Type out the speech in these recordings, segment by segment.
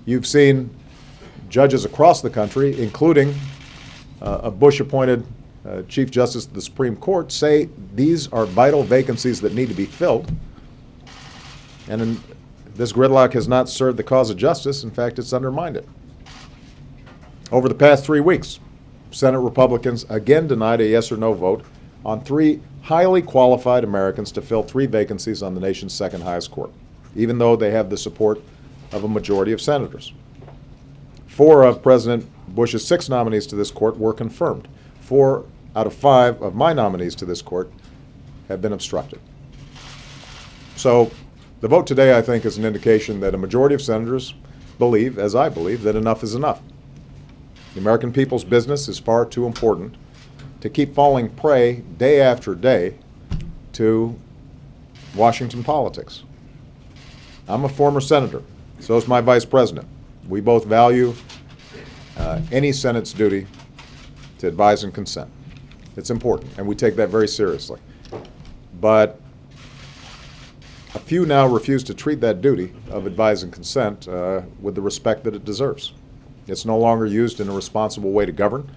You've seen judges across the country, including a Bush-appointed Chief Justice of the Supreme Court, say these are vital vacancies that need to be filled. And this gridlock has not served the cause of justice. In fact, it's undermined it. Over the past 3 weeks, Senate Republicans again denied a yes or no vote on 3 highly qualified Americans to fill 3 vacancies on the nation's second highest court, even though they have the support of a majority of senators. 4 of President Bush's 6 nominees to this court were confirmed. 4 out of 5 of my nominees to this court have been obstructed. So the vote today, I think, is an indication that a majority of senators believe, as I believe, that enough is enough. The American people's business is far too important to keep falling prey day after day to Washington politics. I'm a former senator. So is my vice president. We both value any Senate's duty to advise and consent. It's important, and we take that very seriously. But a few now refuse to treat that duty of advise and consent with the respect that it deserves. It's no longer used in a responsible way to govern.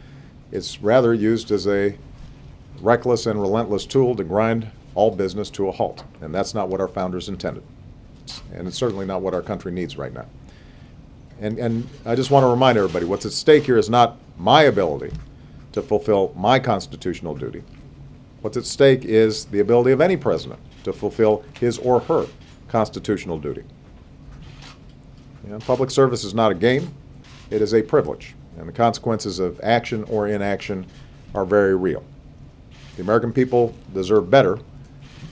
It's rather used as a reckless and relentless tool to grind all business to a halt, and that's not what our founders intended. And it's certainly not what our country needs right now. And I just want to remind everybody, what's at stake here is not my ability to fulfill my constitutional duty. What's at stake is the ability of any president to fulfill his or her constitutional duty. You know, public service is not a game, it is a privilege, and the consequences of action or inaction are very real. The American people deserve better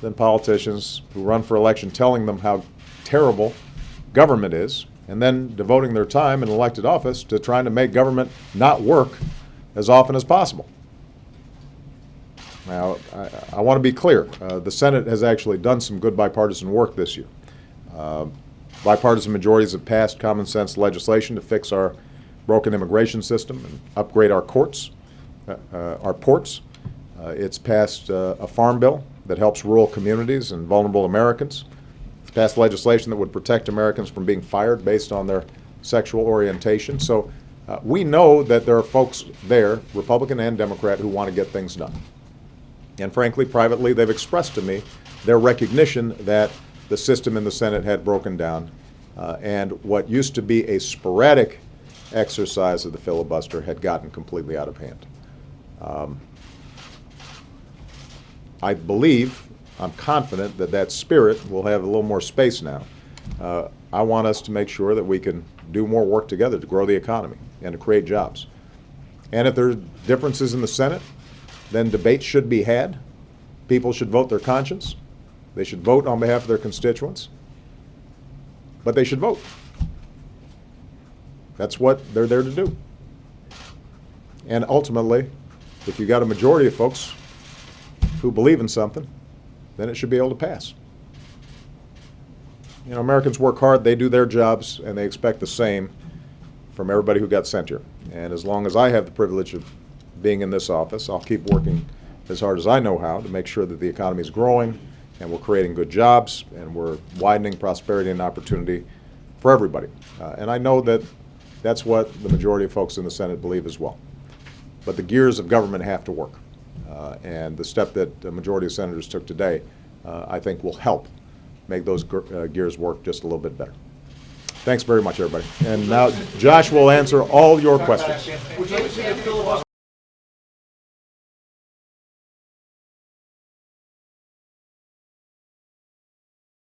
than politicians who run for election telling them how terrible government is, and then devoting their time in elected office to trying to make government not work as often as possible. Now, I want to be clear. The Senate has actually done some good bipartisan work this year. Bipartisan majorities have passed common sense legislation to fix our broken immigration system and upgrade our courts, our ports. It's passed a farm bill that helps rural communities and vulnerable Americans. Passed legislation that would protect Americans from being fired based on their sexual orientation. So we know that there are folks there, Republican and Democrat, who want to get things done. And frankly, privately, they've expressed to me their recognition that the system in the Senate had broken down and what used to be a sporadic exercise of the filibuster had gotten completely out of hand. I believe, I'm confident that that spirit will have a little more space now. I want us to make sure that we can do more work together to grow the economy and to create jobs. And if there are differences in the Senate, then debates should be had. People should vote their conscience. They should vote on behalf of their constituents. But they should vote. That's what they're there to do. And ultimately, if you've got a majority of folks who believe in something, then it should be able to pass. You know, Americans work hard, they do their jobs, and they expect the same from everybody who got sent here. And as long as I have the privilege of being in this office, I'll keep working as hard as I know how to make sure that the economy is growing and we're creating good jobs and we're widening prosperity and opportunity for everybody. And I know that that's what the majority of folks in the Senate believe as well. But the gears of government have to work. And the step that the majority of senators took today, I think will help make those gears work just a little bit better. Thanks very much, everybody. And now Josh will answer all your questions. Would you like to see a filibuster